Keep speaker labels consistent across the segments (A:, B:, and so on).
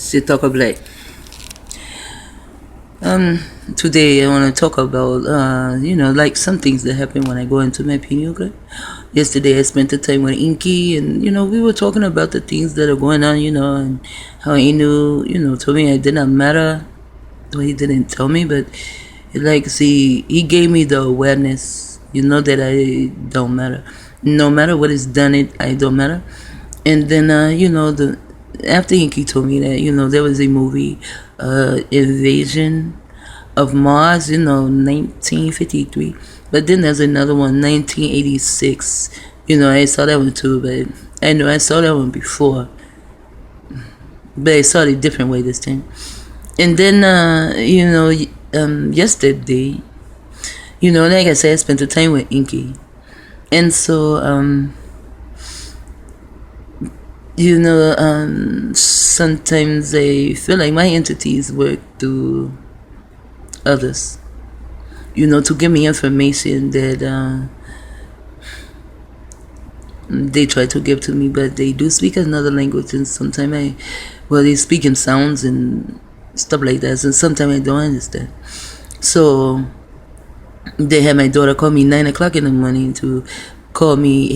A: C'est talk of black. Today I want to talk about like some things that happen when I go into my pineal gland. Yesterday I spent the time with Enki, and we were talking about the things that are going on, and how he knew, told me I did not matter. Well, he didn't tell me, but he gave me the awareness, that I don't matter. No matter what is done, I don't matter. And then after Enki told me that, there was a movie, Invasion of Mars, 1953. But then there's another one, 1986. I saw that one too, but I know I saw that one before. But I saw it a different way this time. And then, yesterday, like I said, I spent the time with Enki. And so, sometimes I feel like my entities work through others, to give me information that they try to give to me, but they do speak another language, and sometimes they speak in sounds and stuff like that, and sometimes I don't understand. So they had my daughter call me 9 o'clock in the morning to call me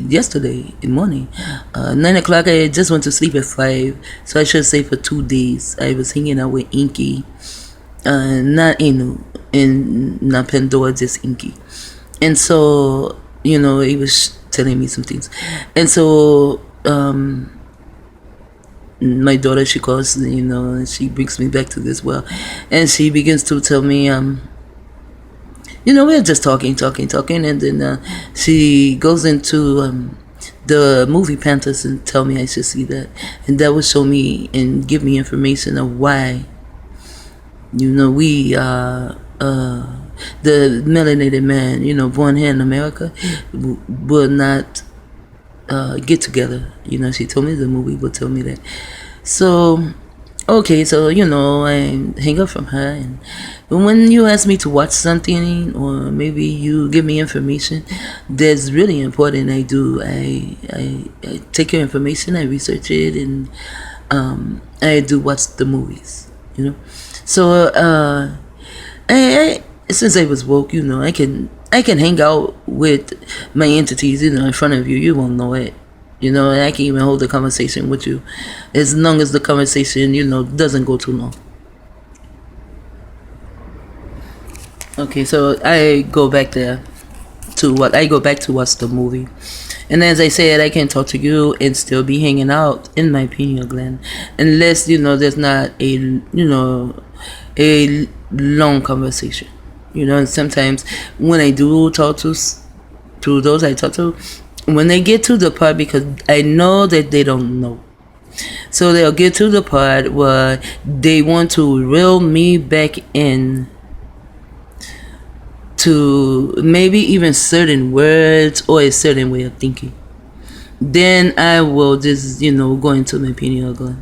A: yesterday in the morning. 9 o'clock, I just went to sleep at 5, so I should say for 2 days I was hanging out with Enki, not Inu and not panDORA, just Enki. And so he was telling me some things, and so my daughter, she calls, and she brings me back to this world, and she begins to tell me, we're just talking, and then she goes into the movie Pantherz and tell me I should see that, and that will show me and give me information of why, we the melanated man, born here in America, will not get together. She told me the movie will tell me that. So okay, so I hang up from her, and when you ask me to watch something, or maybe you give me information that's really important, I do. I take your information, I research it, and I do watch the movies. So I since I was woke, I can hang out with my entities, in front of you. You won't know it. And I can even hold a conversation with you, as long as the conversation, doesn't go too long. Okay, so I go back to watch the movie. And as I said, I can talk to you and still be hanging out in my pineal gland, unless, there's not a long conversation. And sometimes when I do talk to those I talk to, when they get to the part, because I know that they don't know, so they'll get to the part where they want to reel me back in to maybe even certain words or a certain way of thinking. Then I will just go into my pineal gland.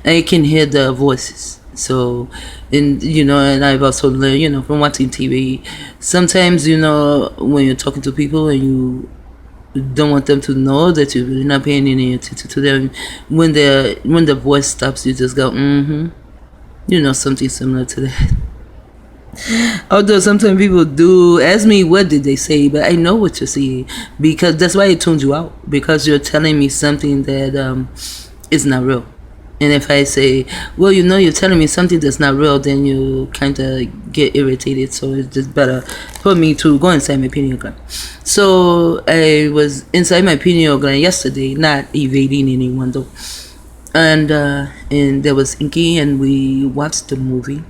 A: I can hear the voices. So, and I've also learned, from watching TV, sometimes, when you're talking to people and you don't want them to know that you're really not paying any attention to them, when the voice stops, you just go, something similar to that. Although sometimes people do ask me what did they say, but I know what you're saying, because that's why it tunes you out, because you're telling me something that is not real. And if I say, well, you're telling me something that's not real, then you kind of get irritated. So it's just better for me to go inside my pineal gland. So I was inside my pineal gland yesterday, not evading anyone though. And there was Enki, and we watched the movie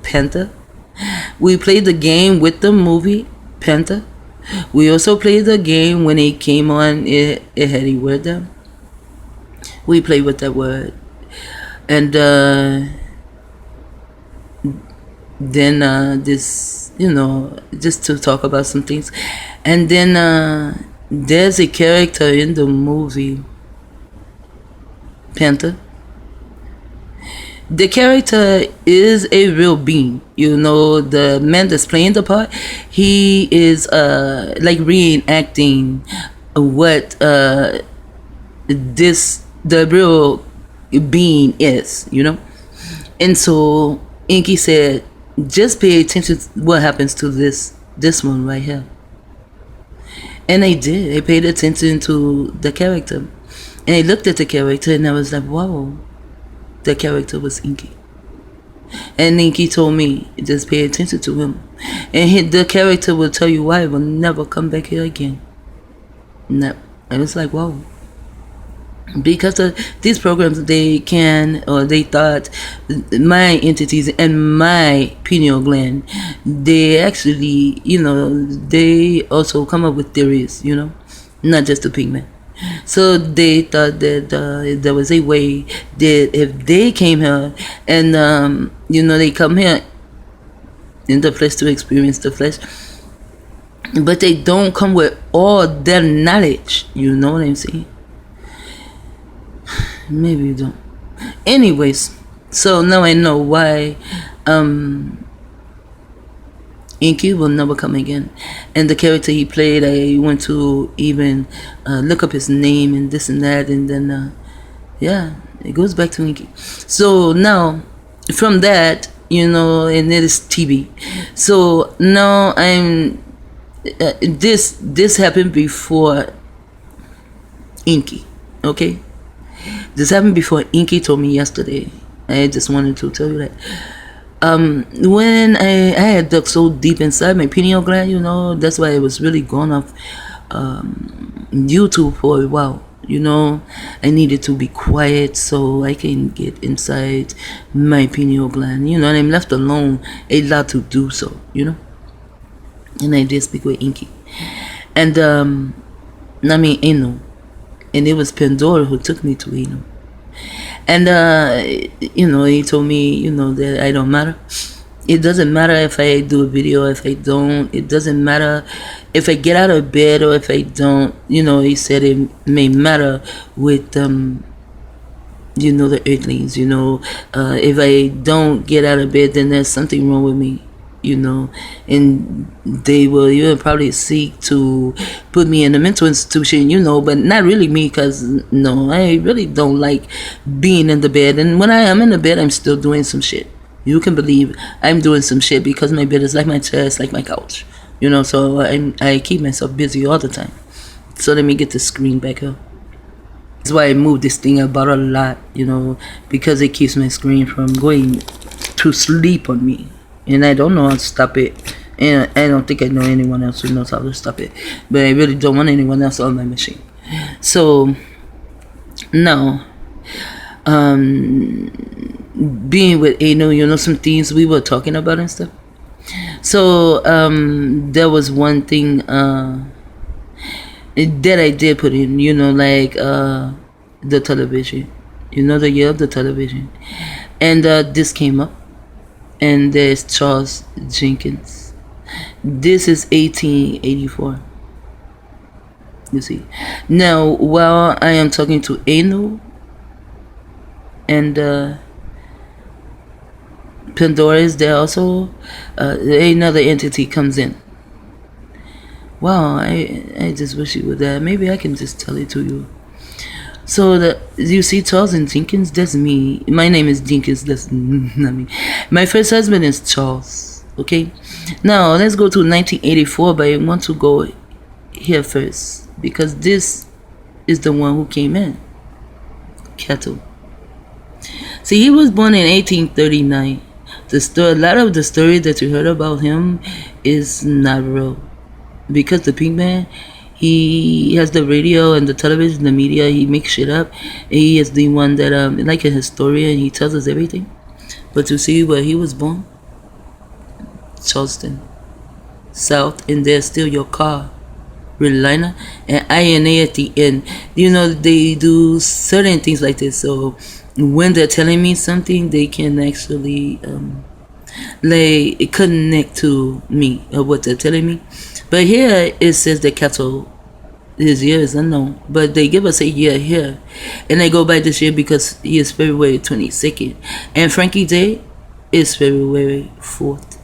A: Panther. We played the game with the movie Panther. We also played the game when it came on. It had a word there. We played with that word, and then this, just to talk about some things, and then there's a character in the movie Panther. The character is a real being. The man that's playing the part, he is like reenacting what the real being is, you know. And so Enki said, just pay attention to what happens to this one right here. And they did. They paid attention to the character. And they looked at the character, and I was like, wow, the character was Enki. And Enki told me, just pay attention to him. And the character will tell you why it will never come back here again. No. And it's like, wow. Because of these programs, they can, or they thought, my entities and my pineal gland, they actually, you know, they also come up with theories, you know, not just the pigment. So they thought that there was a way that if they came here and, you know, they come here in the flesh to experience the flesh, but they don't come with all their knowledge, you know what I'm saying? Maybe you don't. Anyways, so now I know why Enki will never come again. And the character he played, I went to even look up his name and this and that, and then yeah, it goes back to Enki. So now from that, you know, and it is TV. So now I'm this happened before Enki, okay? This happened before Enki told me yesterday. I just wanted to tell you that. When I had dug so deep inside my pineal gland, you know, that's why I was really gone off YouTube for a while. You know, I needed to be quiet so I can get inside my pineal gland. You know, and I'm left alone a lot to do so, you know. And I did speak with Enki. And, I mean, Eno. And it was panDORA who took me to Eno. And, you know, he told me, you know, that I don't matter. It doesn't matter if I do a video, if I don't. It doesn't matter if I get out of bed or if I don't. You know, he said it may matter with, you know, the earthlings, you know. If I don't get out of bed, then there's something wrong with me. You know, and they will even probably seek to put me in a mental institution, you know, but not really me, because no, I really don't like being in the bed. And when I am in the bed, I'm still doing some shit. You can believe I'm doing some shit, because my bed is like my chest, like my couch, you know. So I keep myself busy all the time. So let me get the screen back up. That's why I moved this thing about a lot, you know, because it keeps my screen from going to sleep on me. And I don't know how to stop it. And I don't think I know anyone else who knows how to stop it. But I really don't want anyone else on my machine. So, now, being with Eno, you know, some things we were talking about and stuff. So, there was one thing that I did put in, you know, like the television. You know, the year of the television. And this came up. And there's Charles Jenkins. This is 1884. You see. Now, while I am talking to Eno, and panDORA is there also, another entity comes in. Wow, I just wish you were there. Maybe I can just tell it to you. So you see Charles and Jenkins, that's me. My name is Jenkins, that's not me. My first husband is Charles, okay? Now, let's go to 1984, but I want to go here first, because this is the one who came in. CATTO. See, he was born in 1839. A lot of the story that you heard about him is not real. Because the pink man, he has the radio and the television, the media, he makes shit up. He is the one that, like a historian, he tells us everything. But to see where he was born, Charleston, South, and there's still your car, Carolina, and INA at the end. You know, they do certain things like this. So when they're telling me something, they can actually connect to me or what they're telling me. But here it says that CATTO, his year is unknown, but they give us a year here, and I go by this year because he is February 22nd, and Frankie Day is February 4th,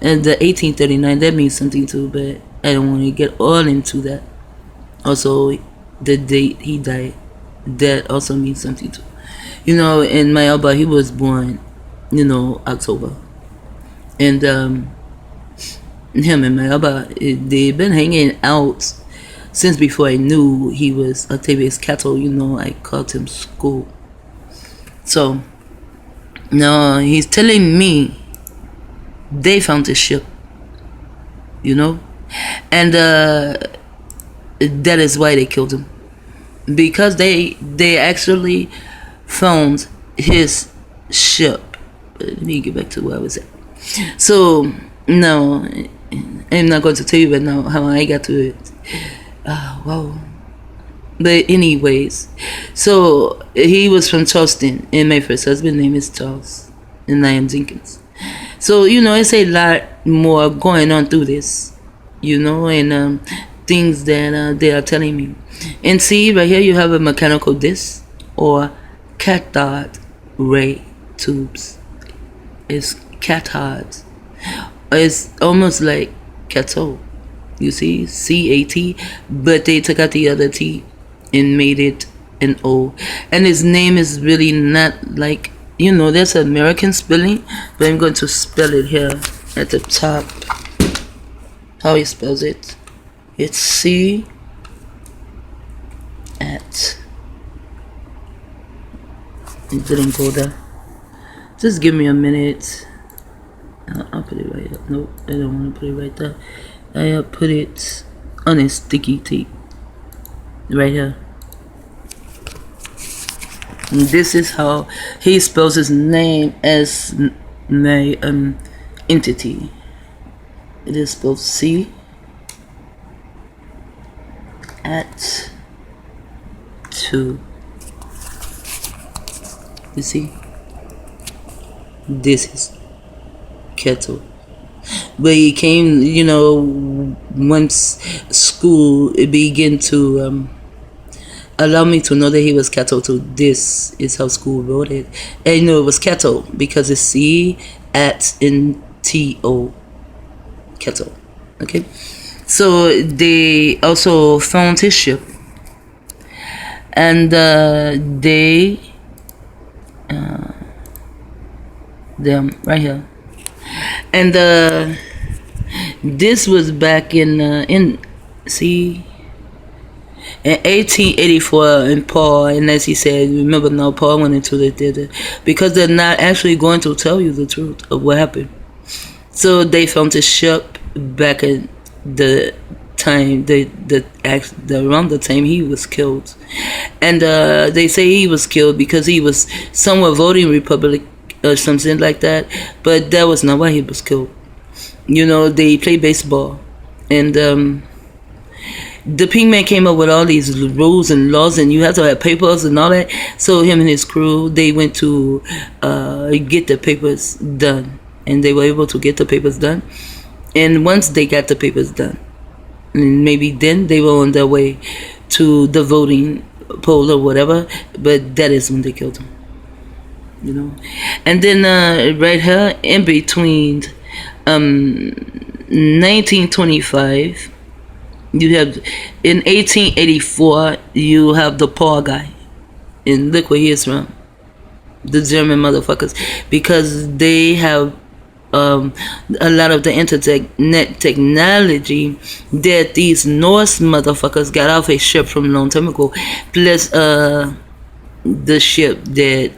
A: and the 1839, that means something too, but I don't want to get all into that. Also, the date he died, that also means something too. You know, and my Abba, he was born, you know, October. And him and my Abba, they've been hanging out since before I knew he was Octavius CATTO. You know, I called him school. So, no, he's telling me they found the ship, you know, and that is why they killed him, because they actually found his ship. Let me get back to where I was at. So no, I'm not going to tell you right now how I got to it. Wow. But anyways, so he was from Charleston, and my first husband's name is Charles, and I am Jenkins. So, you know, it's a lot more going on through this, you know, and things that they are telling me. And see, right here you have a mechanical disc or cathode ray tubes. It's cathode. It's almost like CATTO. You see, CAT, but they took out the other T and made it an O. And his name is really not like, you know, that's American spelling, but I'm going to spell it here at the top. How he spells it? It's C at. It didn't go there. Just give me a minute. I'll put it right up. Nope, I don't want to put it right there. I'll put it on a sticky tape right here. And this is how he spells his name as my entity. It is spelled C at 2. You see? This is CATTO. But he came, you know, once school began to allow me to know that he was CATTO too. This is how school wrote it. And you know it was CATTO because it's C at N T O. CATTO. Okay? So they also found his ship. And they them right here. And this was back in see in 1884, and Paul, and as he said, remember now, Paul went into the theater because they're not actually going to tell you the truth of what happened. So they found his ship back in the time, around the time he was killed, and they say he was killed because he was somewhere voting Republic or something like that, but that was not why he was killed. You know, they play baseball, and the pink man came up with all these rules and laws, and you have to have papers and all that. So him and his crew, they went to get the papers done, and they were able to get the papers done. And once they got the papers done, and maybe then they were on their way to the voting poll or whatever, but that is when they killed him. You know, and then right here in between 1925, you have in 1884 you have the Paul guy, and look where he is from, the German motherfuckers, because they have a lot of the internet technology that these Norse motherfuckers got off a ship from a long time ago, plus the ship that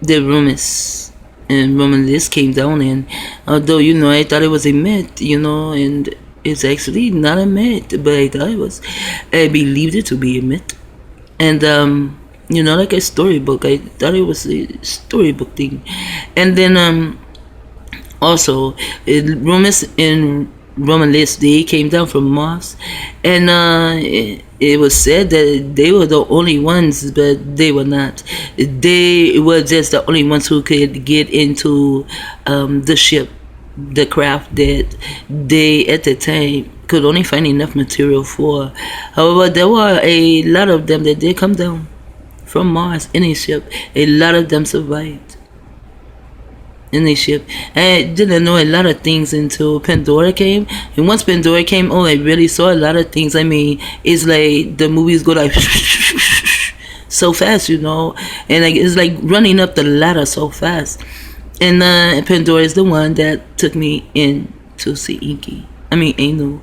A: the Romulus came down in. Although, you know, I thought it was a myth, you know, and it's actually not a myth, but I thought it was. I believed it to be a myth. And you know, like a storybook. I thought it was a storybook thing. And then also Romulus, they came down from Mars, and it was said that they were the only ones, but they were not. They were just the only ones who could get into the ship, the craft that they at the time could only find enough material for. However, there were a lot of them that did come down from Mars in a ship. A lot of them survived in the ship. I didn't know a lot of things until Pandora came, and once Pandora came, oh, I really saw a lot of things. I mean, it's like the movies go like so fast, you know, and like it's like running up the ladder so fast. And Pandora is the one that took me in to see Enki. I mean, Anu.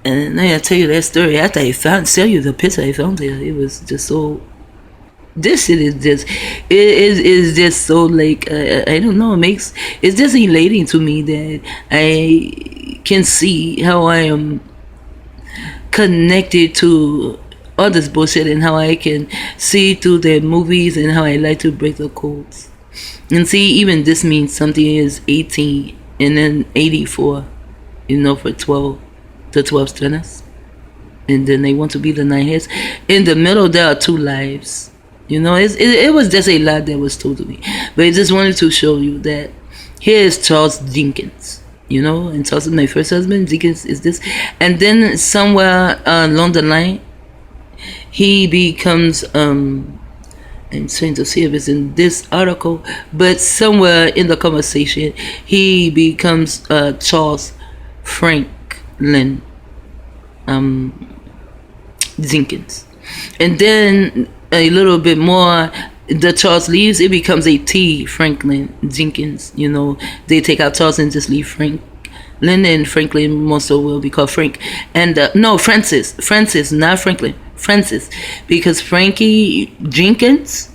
A: And I gotta tell you that story. After I tell you the picture I found there, it was just so. This shit is just, it is just so like I don't know. It's just elating to me that I can see how I am connected to all this bullshit and how I can see through the movies and how I like to break the codes. And see, even this means something is 18 and then 84, you know, for 12, the 12 tenors. And then they want to be the 9 heads. In the middle, there are 2 lives. You know, it was just a lot that was told to me. But I just wanted to show you that here is Charles Jenkins. You know, and Charles is my first husband. Jenkins is this. And then somewhere along the line, he becomes... I'm trying to see if it's in this article, but somewhere in the conversation, he becomes Charles Franklin Jenkins. And then a little bit more, the Charles leaves, it becomes a T. Franklin Jenkins. You know, they take out Charles and just leave Franklin, and Franklin most of will be called Frank. And no, Francis, not Franklin. Francis, because Frankie Jenkins,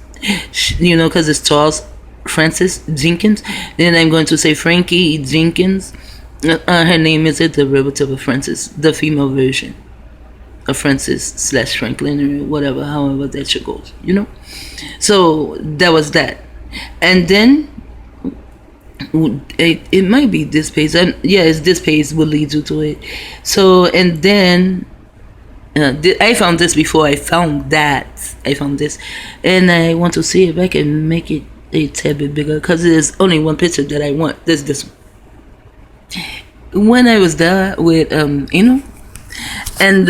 A: you know, because it's Charles Francis Jenkins, then I'm going to say Frankie Jenkins. Her name is a derivative of Francis, the female version of Francis / Franklin or whatever, however that shit goes, you know. So that was that, and then it might be this page. Yeah, it's this page will lead you to it. So and then. I found this before I found that. I found this, and I want to see if I can make it a tad bit bigger because there's only one picture that I want. There's this one. When I was there with you know, and